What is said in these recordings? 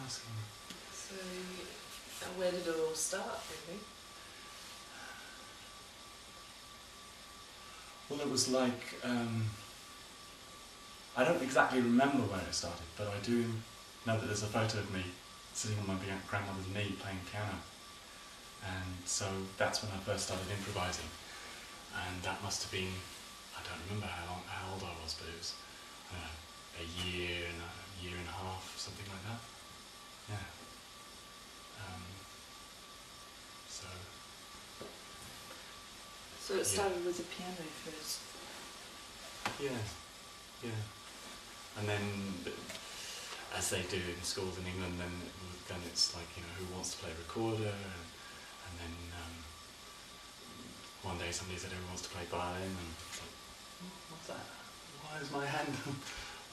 asking? So, where did it all start, really? Well, it was like, I don't exactly remember where it started, but I do know that there's a photo of me sitting on my grandmother's knee playing piano. And so that's when I first started improvising. And that must have been, I don't remember how old I was, but it was a year and a half, something like that. Yeah. So it started with the piano first? Yeah, yeah. And then, as they do in schools in England, then it's like, who wants to play recorder? And then one day somebody said, who wants to play violin? And it's like, what's that? Why is my hand?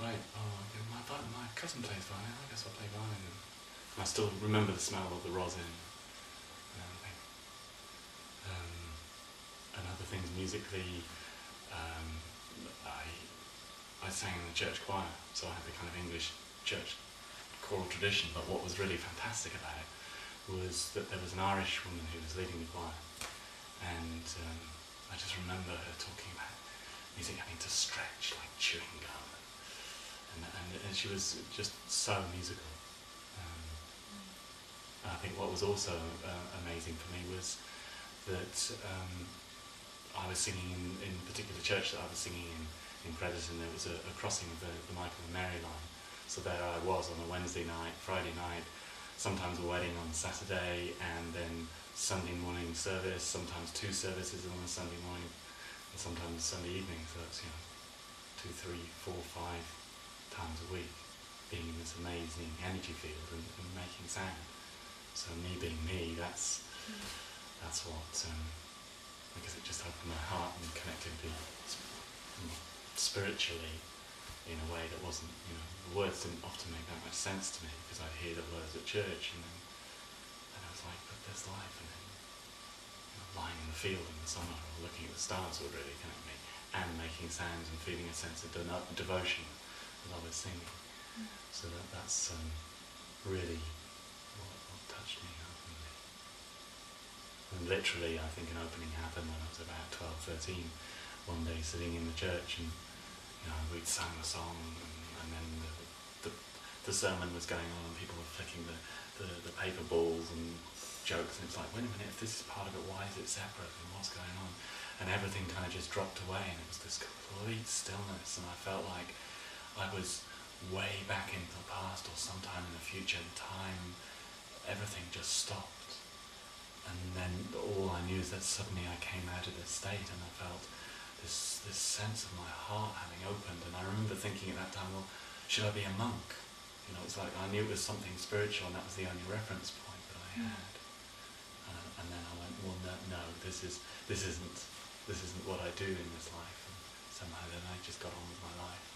Right, my cousin plays violin, I guess I'll play violin. And I still remember the smell of the rosin and everything. And other things musically, I sang in the church choir, so I had the kind of English church choral tradition, but what was really fantastic about it was that there was an Irish woman who was leading the choir, and I just remember her talking about music having to stretch like chewing gum, and she was just so musical. I think what was also amazing for me was that I was singing in a particular church that I was singing in Crediton. There was a crossing of the Michael and Mary line. So there I was on a Wednesday night, Friday night, sometimes a wedding on Saturday, and then Sunday morning service, sometimes 2 services on a Sunday morning, and sometimes Sunday evening. So that's 2, 3, 4, 5 times a week, being in this amazing energy field and making sound. So me being me, that's what, because it just opened my heart and connected me spiritually in a way that wasn't, the words didn't often make that much sense to me because I'd hear the words at church and I was like, but there's life, and then lying in the field in the summer or looking at the stars would really connect me, and making sounds and feeling a sense of devotion as I was singing. So that's really what touched me, opened me. And literally, I think an opening happened when I was about 12, 13, one day sitting in the church, and we'd sang a song, and then the sermon was going on, and people were flicking the paper balls and jokes, and it's like, wait a minute, if this is part of it, why is it separate, and what's going on? And everything kind of just dropped away, and it was this complete stillness, and I felt like I was way back into the past or sometime in the future, and time, everything just stopped. And then all I knew is that suddenly I came out of this state, and I felt this sense of my heart having opened. And I remember thinking at that time, well, should I be a monk? It's like I knew it was something spiritual, and that was the only reference point that I had. And then I went, well, no, this isn't what I do in this life. And somehow then I just got on with my life.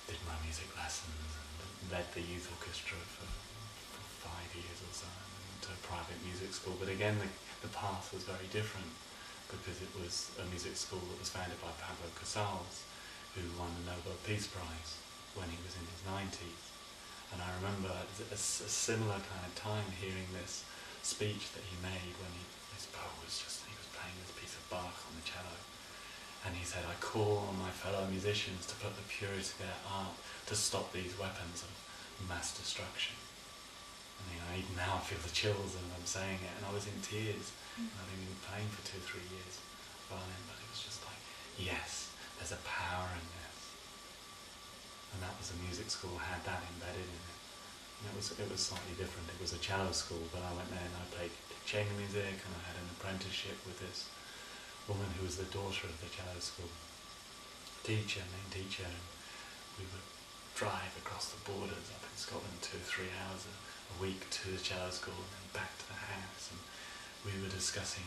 Did my music lessons and led the youth orchestra for 5 years or so, and went to a private music school. But again, the path was very different, because it was a music school that was founded by Pablo Casals, who won the Nobel Peace Prize when he was in his 90s. And I remember a similar kind of time hearing this speech that he made when he was playing this piece of Bach on the cello. And he said, I call on my fellow musicians to put the purity of their art to stop these weapons of mass destruction. And even now I feel the chills as I'm saying it, and I was in tears. And I'd been playing for 2-3 years violin, but it was just like, yes, there's a power in this. And that was a music school, had that embedded in it. And it was slightly different. It was a cello school, but I went there and I played chamber music, and I had an apprenticeship with this woman who was the daughter of the cello school main teacher, and we would drive across the borders up in Scotland 2 or 3 hours a week to the cello school and then back to the house, and we were discussing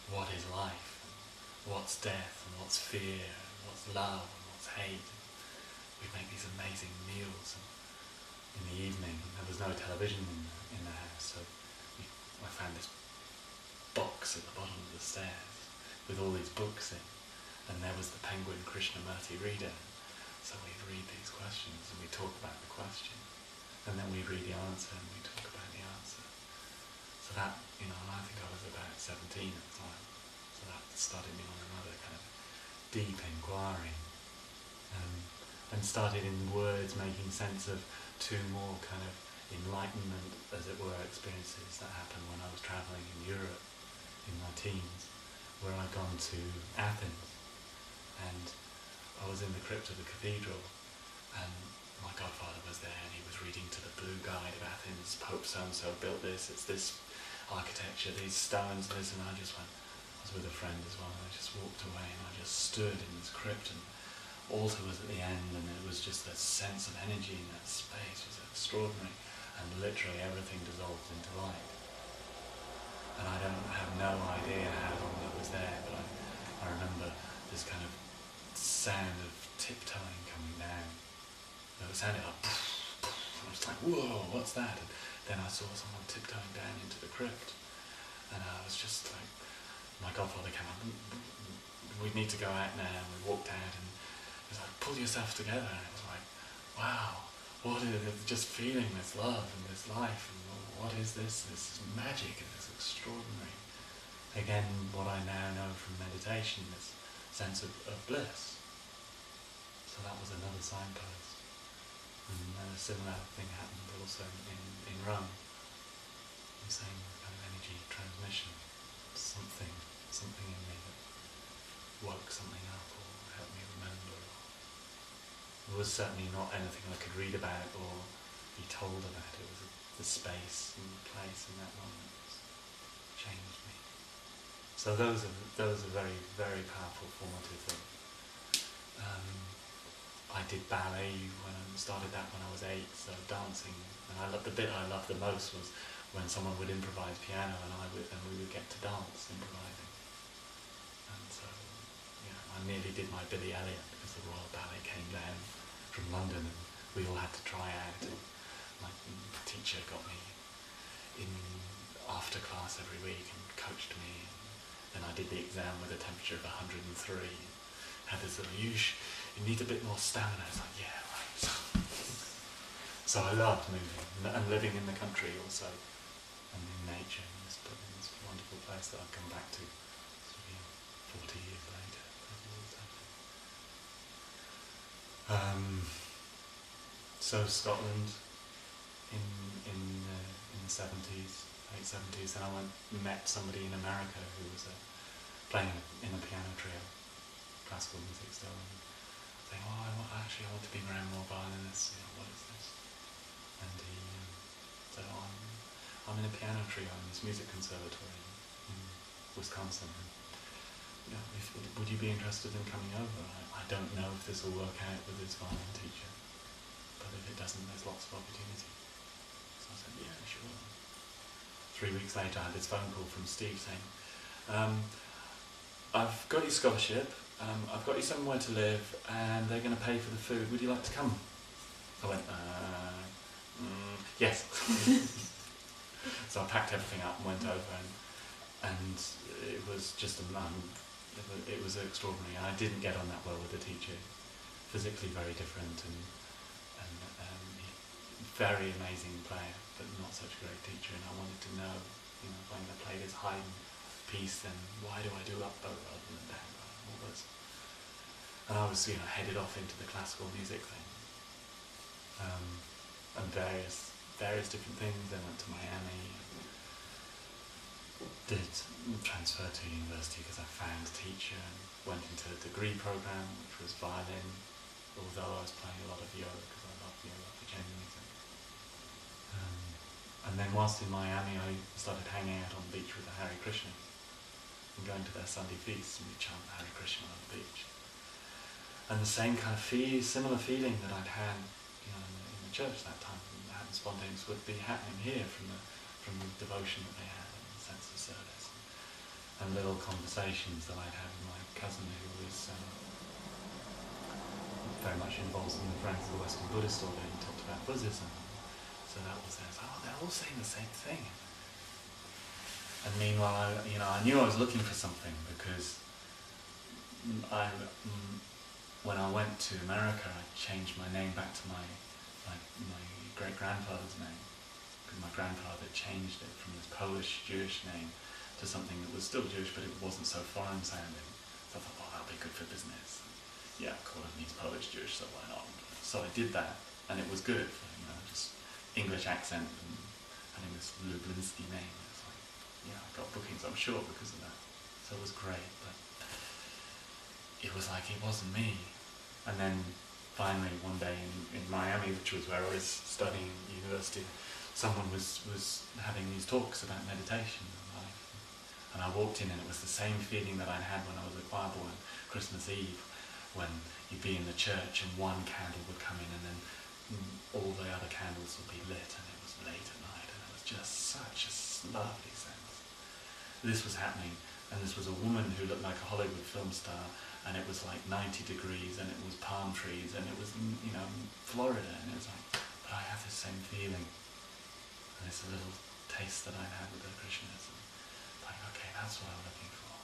what is life, and what's death, and what's fear, and what's love, and what's hate. We'd make these amazing meals, and in the evening, there was no television in the house, so I found this box at the bottom of the stairs with all these books in, and there was the Penguin Krishnamurti reader. So we'd read these questions and we'd talk about the questions. and then we read the answer and we talk about the answer. So that, and I think I was about 17 at the time, so that started me on another kind of deep inquiry, and started in words making sense of two more kind of enlightenment, as it were, experiences that happened when I was travelling in Europe in my teens, where I'd gone to Athens, and I was in the crypt of the cathedral, and my godfather was there, and he was reading to the Blue Guide of Athens. Pope so-and-so built this, it's this architecture, these stones, this, and I just went, I was with a friend as well, and I just walked away, and I just stood in this crypt, and the altar was at the end, and it was just that sense of energy in that space was extraordinary, and literally everything dissolved into light. And I have no idea how long I was there, but I remember this kind of sound of tiptoeing coming down. It sounded like poof, poof, and I was like, whoa, what's that? And then I saw someone tiptoeing down into the crypt, and I was just like, my godfather came up, we need to go out now, and we walked out, and he was like, pull yourself together, and it was like, wow, what is it, just feeling this love and this life, and what is this magic and this extraordinary, again, what I now know from meditation, this sense of bliss. So that was another signpost. And a similar thing happened also in Rome. The same kind of energy transmission. Something in me that woke something up or helped me remember. It was certainly not anything I could read about or be told about. It was the space and the place in that moment that changed me. So those are very, very powerful formative things. I did ballet when I started that when I was 8, so dancing, and the bit I loved the most was when someone would improvise piano and we would get to dance improvising. And so, I nearly did my Billy Elliot because the Royal Ballet came down from London and we all had to try out. And my teacher got me in after class every week and coached me. And then I did the exam with a temperature of 103. Had this little, you need a bit more stamina. I was like, yeah, right. So I loved moving and living in the country also, and in nature, in this wonderful place that I've come back to 40 years later. So Scotland in the 70s, late 70s, and I met somebody in America who was playing in a piano trio, classical music still, and saying, I want to be around more violinists, what is this? And he said, I'm in a piano trio in this music conservatory in Wisconsin. And, would you be interested in coming over? I don't know if this will work out with this violin teacher, but if it doesn't, there's lots of opportunity. So I said, yeah, sure. 3 weeks later, I had this phone call from Steve saying, I've got your scholarship, I've got you somewhere to live, and they're going to pay for the food. Would you like to come? I went, yes. So I packed everything up and went over, and it was just it was extraordinary. I didn't get on that well with the teacher. Physically very different, and very amazing player, but not such a great teacher. And I wanted to know, if I'm going to play this Haydn piece, then why do I do up bow rather than down bow? All those. And I was, headed off into the classical music thing, and various different things. Then went to Miami, did transfer to university because I found a teacher, and went into a degree program which was violin, although I was playing a lot of viola because I love viola for chamber music. And then whilst in Miami, I started hanging out on the beach with the Hare Krishnas and going to their Sunday feasts, and we chant Hare Krishna on the beach. And the same kind of similar feeling that I'd had, in the church that time, and spontaneous would be happening here from the devotion that they had and the sense of service, and little conversations that I'd had with my cousin who was very much involved in the Friends of the Western Buddhist Order. He talked about Buddhism. So that was there. They're all saying the same thing. And meanwhile, I knew I was looking for something because when I went to America, I changed my name back to my great grandfather's name, because my grandfather changed it from this Polish Jewish name to something that was still Jewish, but it wasn't so foreign sounding. So I thought, oh, that'll be good for business. Yeah, of course, it means Polish Jewish, so why not? So I did that, and it was good. Just English accent and having this Lublinsky name. It's like, yeah, I got bookings, I'm sure, because of that. So it was great, but it was like it wasn't me. And then finally one day in Miami, which was where I was studying university, someone was having these talks about meditation and life. And I walked in and it was the same feeling that I'd had when I was a choir boy on Christmas Eve, when you'd be in the church and one candle would come in and then all the other candles would be lit, and it was late at night, and it was just such a lovely sense. This was happening, and this was a woman who looked like a Hollywood film star, and it was like 90 degrees, and it was palm trees, and it was, Florida, and it was like, but I have this same feeling, and it's a little taste that I had with the Krishnas, like, okay, that's what I'm looking for.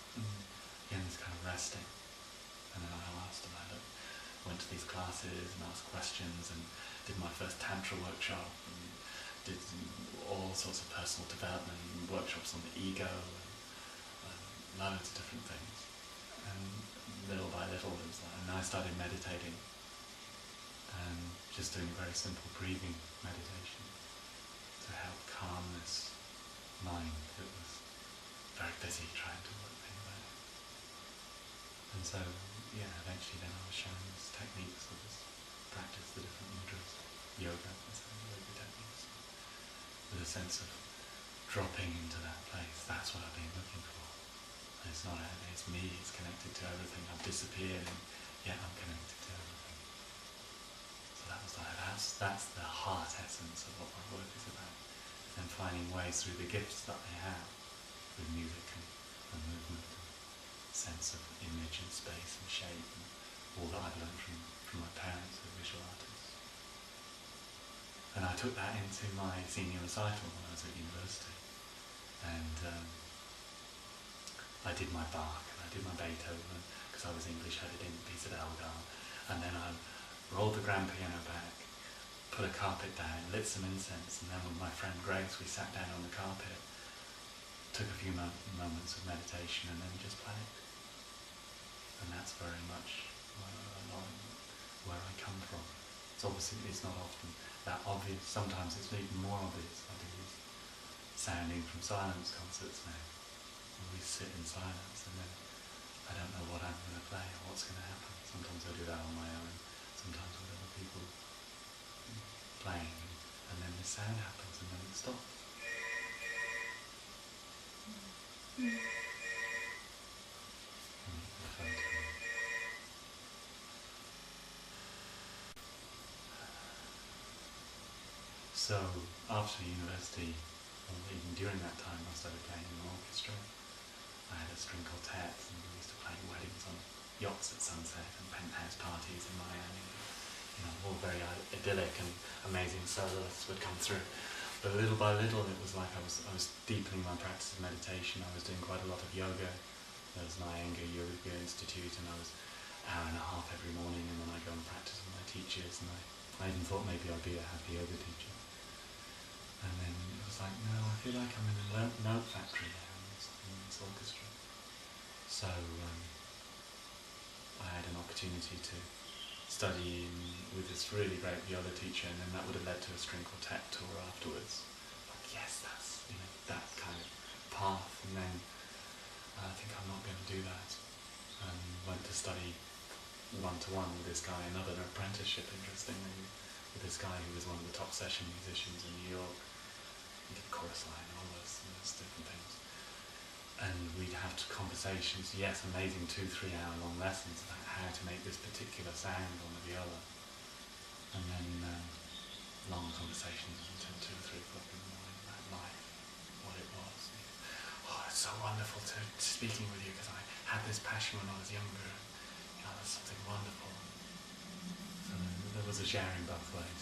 Again, this kind of resting. And then I asked, and I went to these classes and asked questions and did my first Tantra workshop and did all sorts of personal development workshops on the ego and loads of different things. And little by little, it was like, and I started meditating and just doing a very simple breathing meditation to help calm this mind that was very busy trying to work things out. And so, yeah, eventually then I was shown these techniques of this practice, the different mudras, yoga techniques, with a sense of dropping into that place. That's what I've been looking for. And it's not it's me, it's connected to everything. I've disappeared and yet I'm connected to everything. So that was like, that's the heart essence of what my work is about. And finding ways through the gifts that I have with music and movement, sense of image and space and shape and all that I've learned from my parents who are visual artists. And I took that into my senior recital when I was at university. And I did my Bach and I did my Beethoven, because I was English, I did a piece of Elgar. And then I rolled the grand piano back, put a carpet down, lit some incense, and then with my friend Grace we sat down on the carpet, took a few moments of meditation and then just played. And that's very much where I come from. It's obviously, it's not often that obvious. Sometimes it's even more obvious. I do these sounding from silence concerts now. We sit in silence and then I don't know what I'm going to play or what's going to happen. Sometimes I do that on my own. Sometimes with other people playing, and then the sound happens and then it stops. So after university, or even during that time, I started playing in an orchestra. I had a string quartet and we used to play weddings on yachts at sunset and penthouse parties in Miami. All very idyllic, and amazing soloists would come through. But little by little, it was like I was deepening my practice of meditation. I was doing quite a lot of yoga. There was an Iyengar Yoga Institute, and I was an hour and a half every morning, and then I go and practice with my teachers, and I even thought maybe I'd be a happy yoga teacher. And then it was like, no, I feel like I'm in a note factory now in this orchestra. So I had an opportunity to study with this really great viola teacher, and then that would have led to a string quartet tour afterwards. Like, yes, that's that kind of path. And then I think I'm not going to do that. And went to study one-to-one with this guy, another apprenticeship, interestingly, with this guy who was one of the top session musicians in New York. He did chorus line, all those different things. And we'd have conversations, yes, amazing 2-3 hour long lessons about how to make this particular sound on the viola. And then long conversations until 2 or 3 o'clock in the morning about life, what it was. Oh, it's so wonderful to speaking with you because I had this passion when I was younger. There's something wonderful. So there was a sharing both ways.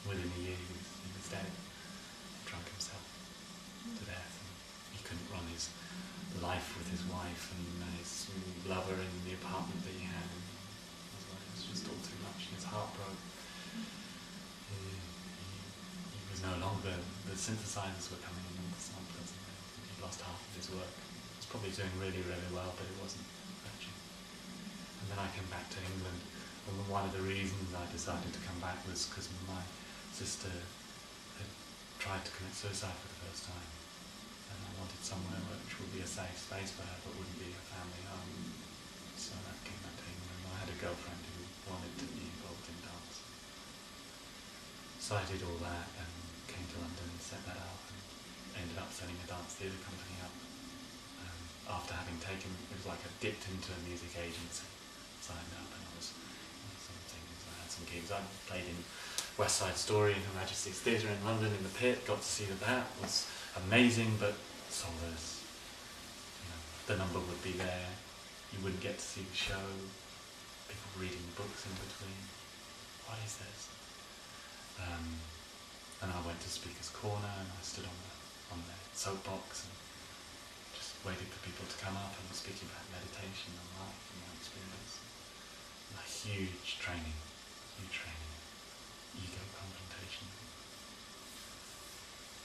Within a year he was dead, drunk himself to death. And he couldn't run his life with his wife and his lover in the apartment that he had. And it was just all too much, and his heart broke. no longer, the synthesizers were coming in and the samplers, and he lost half of his work. He was probably doing really, really well, but it wasn't matching. And then I came back to England, and one of the reasons I decided to come back was because my sister had tried to commit suicide for the first time, and I wanted somewhere which would be a safe space for her, but wouldn't be a family home. So I came back to England. I had a girlfriend who wanted to be involved in dance. So I did all that and came to London and set that up and ended up setting a dance theatre company up. After having taken, it was like I dipped into a music agency, signed up, and I was some things, I had some gigs. I played in West Side Story in Her Majesty's Theatre in London in the Pit, got to see that was amazing, but soulless. The number would be there, you wouldn't get to see the show, people reading books in between. What is this? And I went to Speaker's Corner and I stood on the soapbox and just waited for people to come up and was speaking about meditation and life and my experience. And a huge training, ego confrontation.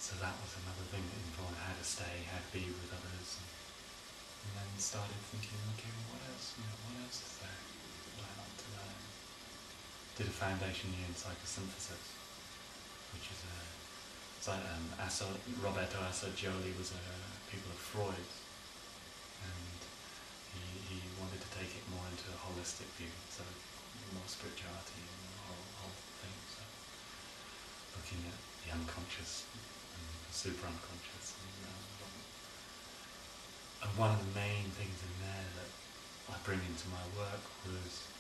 So that was another thing that involved how to stay, how to be with others, and then started thinking, okay, well, what else? What else is there that I want to learn? Did a foundation year in psychosynthesis, which is Roberto Assagioli was a pupil of Freud's, and he wanted to take it more into a holistic view, so more spirituality and the whole thing. So looking at the unconscious and the super unconscious. And one of the main things in there that I bring into my work was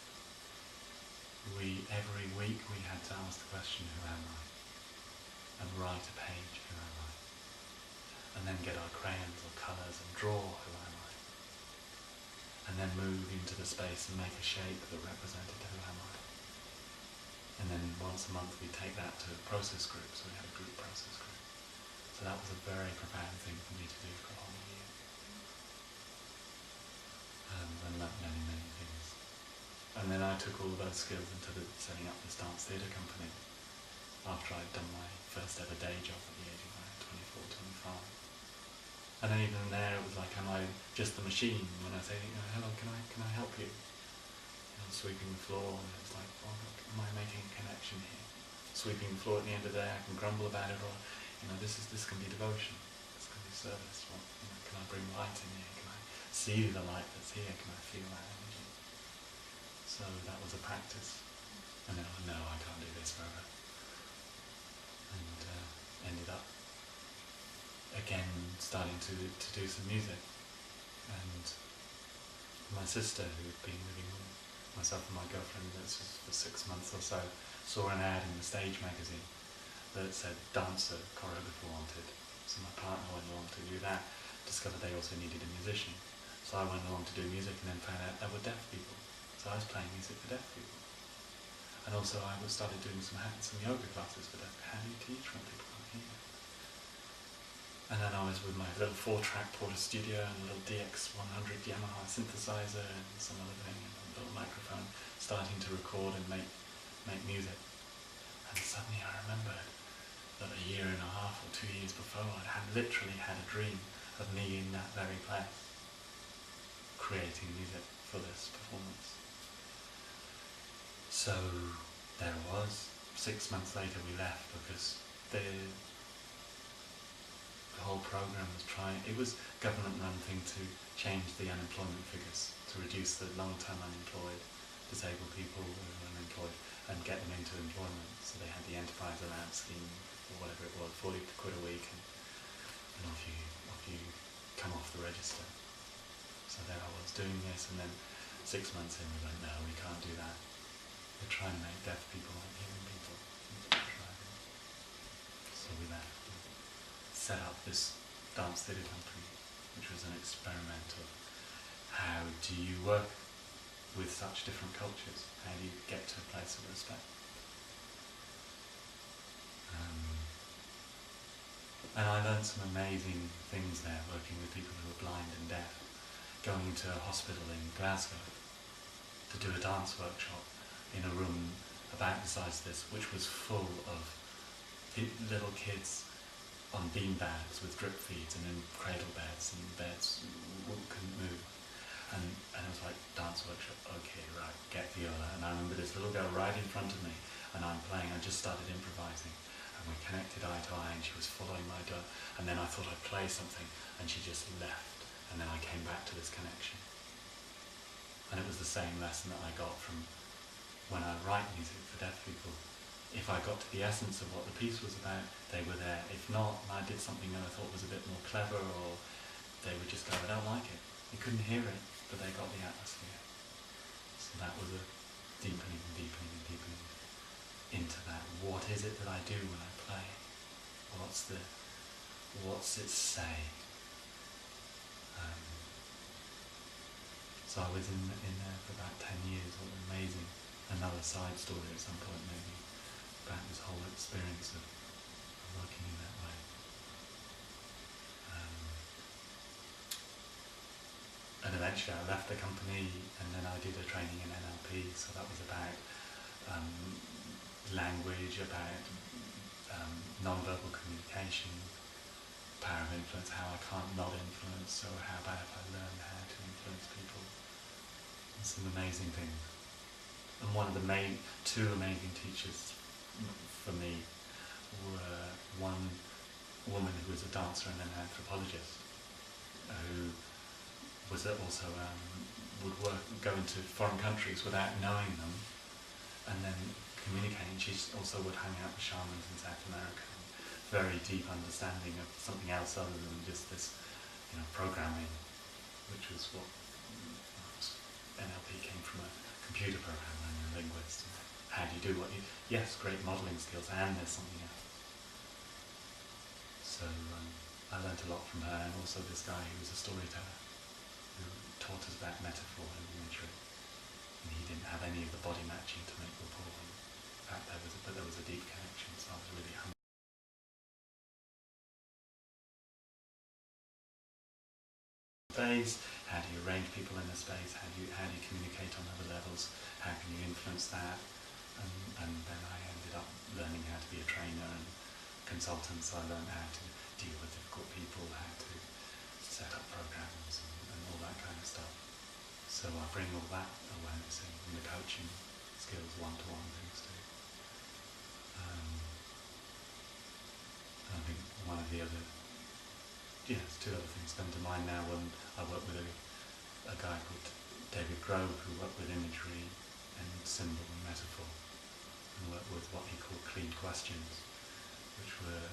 every week we had to ask the question, who am I? And write a page, who am I? And then get our crayons or colours and draw, who am I? And then move into the space and make a shape that represented who am I? And then once a month we take that to process groups, so we had a group process group. So that was a very profound thing for me to do for a whole year. And learned many, many things. And then I took all those skills into setting up this dance theatre company after I'd done my first ever day job at the age of 24, 25. And then even there it was like, am I just the machine? When I say, hello, can I help you? Sweeping the floor, and it's like, oh, look, am I making a connection here? Sweeping the floor at the end of the day, I can grumble about it, or this can be devotion, this can be service. Well, can I bring light in here? Can I see the light that's here? Can I feel that energy? So that was a practice. And then no, I can't do this forever. And ended up again starting to do some music. And my sister, who'd been living with myself and my girlfriend, this was for 6 months or so, saw an ad in the Stage magazine that said dancer, choreographer wanted. So my partner went along to do that, discovered they also needed a musician. So I went along to do music and then found out there were deaf people. So I was playing music for deaf people. And also I started doing some yoga classes for deaf people. How do you teach when people can't hear? And then I was with my little 4-track Porter Studio and a little DX100 Yamaha synthesizer and some other thing, and a little microphone, starting to record and make music. And suddenly I remembered that a year and a half or 2 years before I'd literally had a dream of me in that very place, creating music for this performance. So there it was. 6 months later we left because the whole program was it was government run thing to change the unemployment figures, to reduce the long-term unemployed, disabled people who were unemployed and get them into employment. So they had the enterprise allowance scheme, or whatever it was, 40 quid a week, and off you come off the register. So there I was doing this, and then 6 months in we went, no, we can't do that. We're trying to make deaf people like hearing people. So we left. Set up this dance theatre company, which was an experiment of how do you work with such different cultures? How do you get to a place of respect? And I learned some amazing things there, working with people who were blind and deaf, going to a hospital in Glasgow to do a dance workshop in a room about the size of this, which was full of little kids on bean bags with drip feeds and in cradle beds, and beds couldn't move. And it was like, dance workshop, okay, right, get viola. And I remember this little girl right in front of me, and I'm playing, I just started improvising. And we connected eye to eye, and she was following my dot. And then I thought I'd play something, and she just left. And then I came back to this connection. And it was the same lesson that I got from when I write music for deaf people. If I got to the essence of what the piece was about, they were there. If not, and I did something that I thought was a bit more clever, or they would just go, I don't like it. You couldn't hear it, but they got the atmosphere. So that was a deepening and deepening and deepening into that. What is it that I do when I play? What's it say? So I was in there for about 10 years. What amazing. Another side story at some point maybe about this whole experience of working in that way. And eventually I left the company, and then I did a training in NLP, so that was about language, about non-verbal communication, power of influence, how I can't not influence, so how about if I learn how to influence people. And some amazing things. And two amazing teachers for me were one woman who was a dancer and an anthropologist, who was also would go into foreign countries without knowing them, and then communicating. She also would hang out with shamans in South America. Very deep understanding of something else other than just this, programming, which was what NLP came from, a computer programmer and a linguist. How do you do what you... Yes, great modelling skills, and there's something else. So I learnt a lot from her, and also this guy who was a storyteller, who taught us about metaphor and imagery. And he didn't have any of the body matching to make rapport. In fact, there was a deep connection, so I was really humbled. Space, how do you arrange people in a space, how do you communicate on other levels, how can you influence that, and then I ended up learning how to be a trainer and consultant, so I learned how to deal with difficult people, how to set up programs and all that kind of stuff. So I bring all that awareness in, and the coaching skills, one-to-one things too. I think one of the other two other things come to mind now. When I work with a guy called David Grove, who worked with imagery and symbol and metaphor, and worked with what he called clean questions, which were,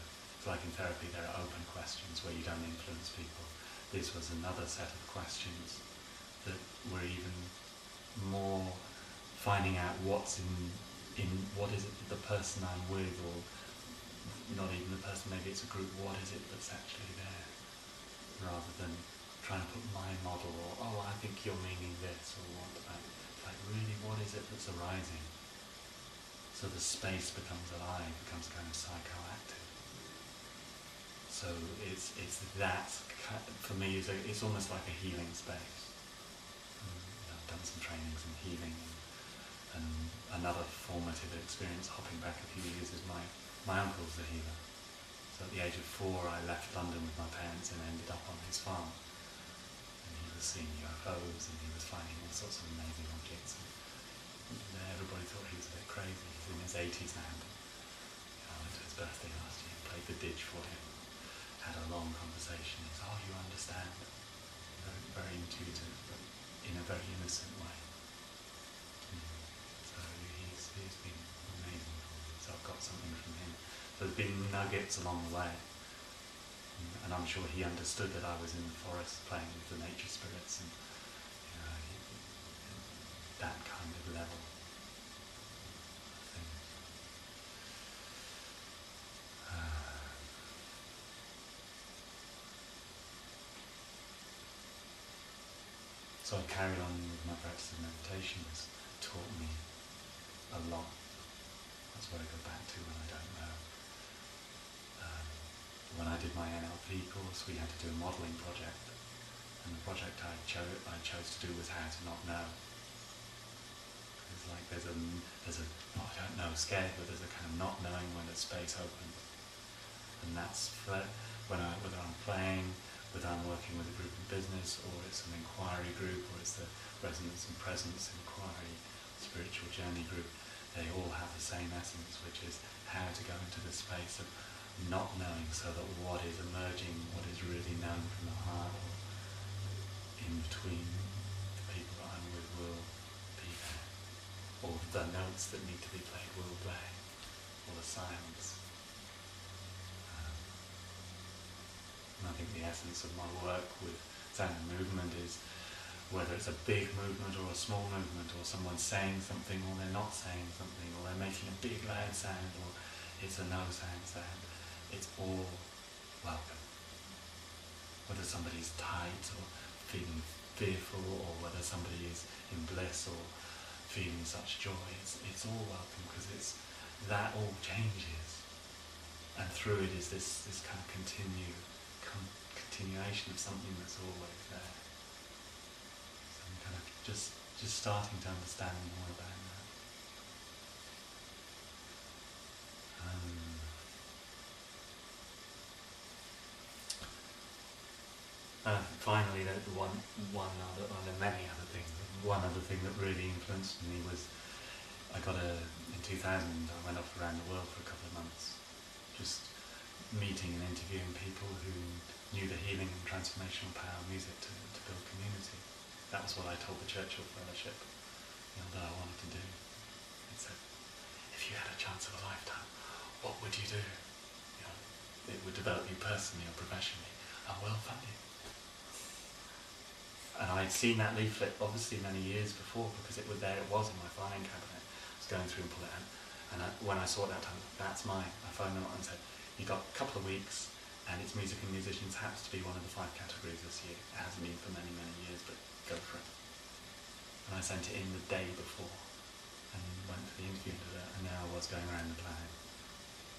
like in therapy, there are open questions where you don't influence people. This was another set of questions that were even more finding out what's in what is it that the person I'm with, or not even the person, maybe it's a group, what is it that's actually there, rather than trying to put my model, or I think you're meaning this, or what about, like really what is it that's arising? So the space becomes alive, becomes kind of psychoactive. So it's that, for me, it's almost like a healing space. I've done some trainings in healing, and another formative experience, hopping back a few years, is my uncle's a healer. So at the age of 4 I left London with my parents and ended up on his farm. And he was seeing UFOs, and he was finding all sorts of amazing objects. And everybody thought he was a bit crazy. He's in his 80s now. I went to his birthday last year and played the didge for him. Had a long conversation. He said, "Oh, you understand." Very, very intuitive, but in a very innocent way. So he's been amazing for me. So I've got something from him. So there's been nuggets along the way. And I'm sure he understood that I was in the forest playing with the nature spirits, and that kind of level. So I carried on with my practice of meditation. It's taught me a lot. That's what I go back to when I don't know. When I did my NLP course, we had to do a modelling project, and the project I chose to do was how to not know. It's like there's a I don't know, scared, but there's a kind of not knowing when a space opens. And that's for whether I'm playing, whether I'm working with a group in business, or it's an inquiry group, or it's the resonance and presence inquiry spiritual journey group. They all have the same essence, which is how to go into the space of not knowing, so that what is emerging, what is really known from the heart, or in between the people that I'm with will be there. Or the notes that need to be played will play, or the silence. And I think the essence of my work with sound and movement is, whether it's a big movement or a small movement, or someone saying something or they're not saying something, or they're making a big loud sound or it's a no sound, it's all welcome. Whether somebody's tight or feeling fearful, or whether somebody is in bliss or feeling such joy, it's all welcome, because it's that all changes, and through it is this kind of continuation of something that's always there. So I'm kind of just starting to understand more about that. Finally, many other things. One other thing that really influenced me was in 2000, I went off around the world for a couple of months, just meeting and interviewing people who knew the healing and transformational power of music to build community. That was what I told the Churchill Fellowship, that I wanted to do. It said, if you had a chance of a lifetime, what would you do? It would develop you personally or professionally, and well fund you. And I'd seen that leaflet obviously many years before, because it was in my filing cabinet. I was going through and pulled it out, and when I saw it that time, that's mine. I phoned them up and said, you got a couple of weeks, and it's music and musicians happens to be one of the 5 categories this year. It hasn't been for many, many years, but go for it. And I sent it in the day before, and went for the interview, and now I was going around the planet,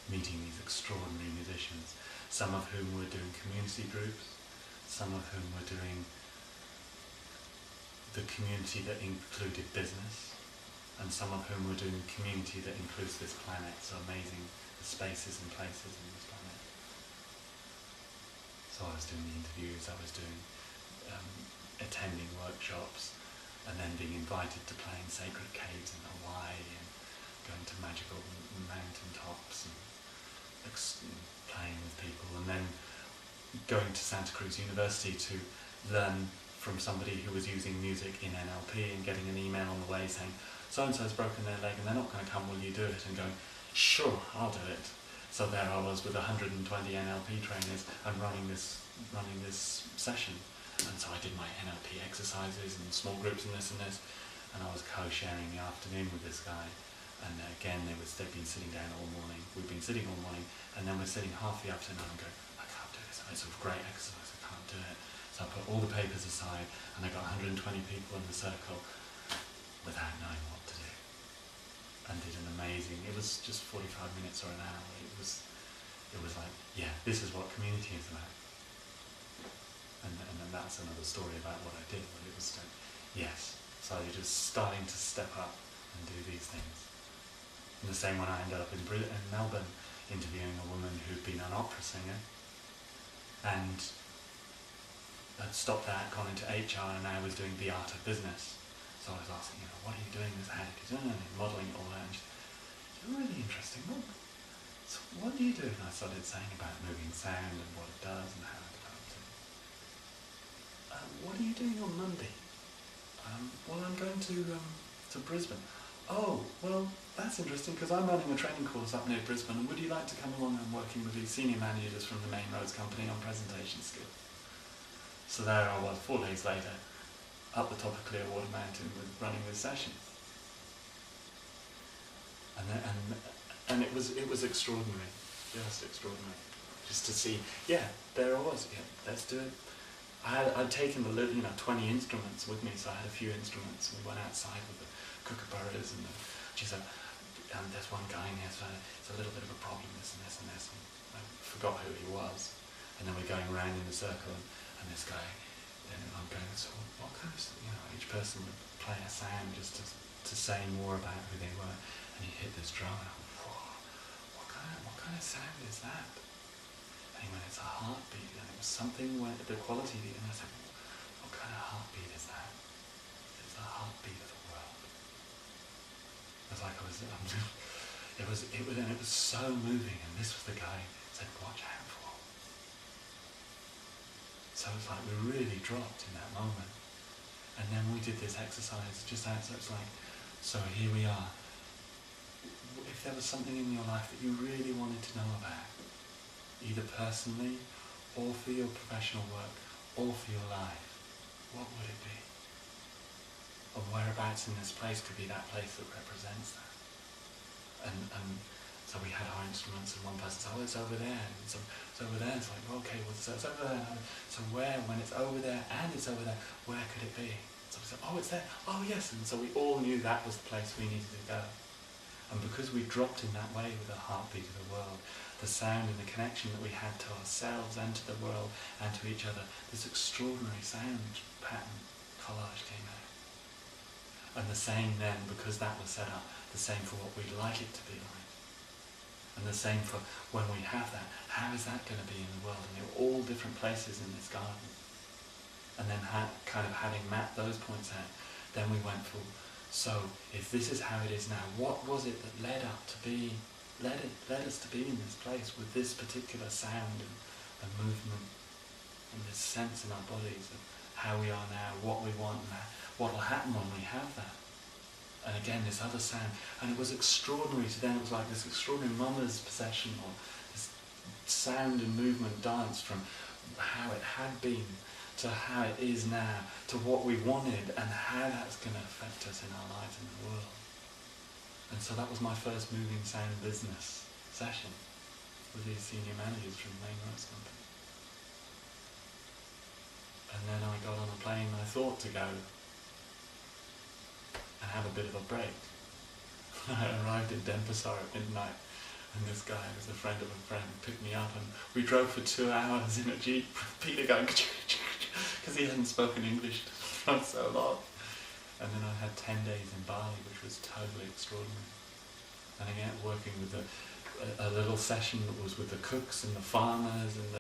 meeting these extraordinary musicians, some of whom were doing community groups, some of whom were doing the community that included business, and some of whom were doing community that includes this planet. So amazing, the spaces and places in this planet. So I was doing the interviews, I was doing attending workshops, and then being invited to play in sacred caves in Hawaii, and going to magical mountain tops, and playing with people, and then going to Santa Cruz University to learn from somebody who was using music in NLP, and getting an email on the way saying, so-and-so's broken their leg and they're not going to come, will you do it? And going, sure, I'll do it. So there I was with 120 NLP trainers and running this session. And so I did my NLP exercises and small groups and this, and I was co-sharing the afternoon with this guy. And again, they'd been sitting down all morning. We'd been sitting all morning, and then we're sitting half the afternoon and going, I can't do this. It's a great exercise, I can't do it. So I put all the papers aside, and I got 120 people in the circle without knowing what to do. And did an amazing, it was just 45 minutes or an hour. It was like, yeah, this is what community is about. And then that's another story about what I did. But it was like, yes, so you're just starting to step up and do these things. In the same when I ended up in Melbourne interviewing a woman who'd been an opera singer, and I'd stopped that, gone into HR, and now I was doing the art of business. So I was asking, what are you doing? How did you do it? Modelling all that. And she said, really interesting. So what do you do? And I started saying about moving sound and what it does and how it developed it. What are you doing on Monday? Well, I'm going to Brisbane. Oh, well, that's interesting, because I'm running a training course up near Brisbane, and would you like to come along? I'm working with these senior managers from the Main Roads Company on presentation skills. So there I was, 4 days later, up the top of Clearwater Mountain running this session. And it was extraordinary, just extraordinary. Just to see, there I was, let's do it. I'd taken the 20 instruments with me, so I had a few instruments, and we went outside with the kookaburras, and she said, there's one guy in here, so it's a little bit of a problem, this and this and this, and I forgot who he was. And then we're going around in a circle, and this guy, and I'm going, so what kind of, each person would play a sound just to say more about who they were, and he hit this drum, and I went, whoa, what kind of sound is that? he went, it's a heartbeat. And it was something where the quality, and I said, what kind of heartbeat is that? It's the heartbeat of the world. It was like and it was so moving, and this was the guy who said, watch out for. So it's like we really dropped in that moment. And then we did this exercise just outside. It's like, so here we are. If there was something in your life that you really wanted to know about, either personally, or for your professional work, or for your life, what would it be? And whereabouts in this place could be that place that represents that? And so we had our instruments, and one person said, oh, it's over there, and so it's over there. It's like, okay, well, so it's over there. So where, when it's over there and it's over there, where could it be? So we said, oh, it's there. Oh, yes. And so we all knew that was the place we needed to go. And because we dropped in that way with the heartbeat of the world, the sound and the connection that we had to ourselves and to the world and to each other, this extraordinary sound pattern collage came out. And the same then, because that was set up, the same for what we'd like it to be like. And the same for when we have that, how is that going to be in the world? And they were all different places in this garden. And then kind of having mapped those points out, then we went for, so if this is how it is now, what was it that led us to be in this place with this particular sound and movement and this sense in our bodies of how we are now, what we want, and what will happen when we have that. And again, this other sound, and it was extraordinary to them. It was like this extraordinary mama's possession, or this sound and movement dance from how it had been to how it is now, to what we wanted, and how that's going to affect us in our lives in the world. And so that was my first moving sound business session with these senior managers from the main rights company. And then I got on a plane, I thought to go and have a bit of a break. I arrived in Denpasar at midnight, and this guy was a friend of a friend, picked me up, and we drove for 2 hours in a jeep, Peter going, because he hadn't spoken English for so long. And then I had 10 days in Bali, which was totally extraordinary. And again, working with a little session that was with the cooks and the farmers and the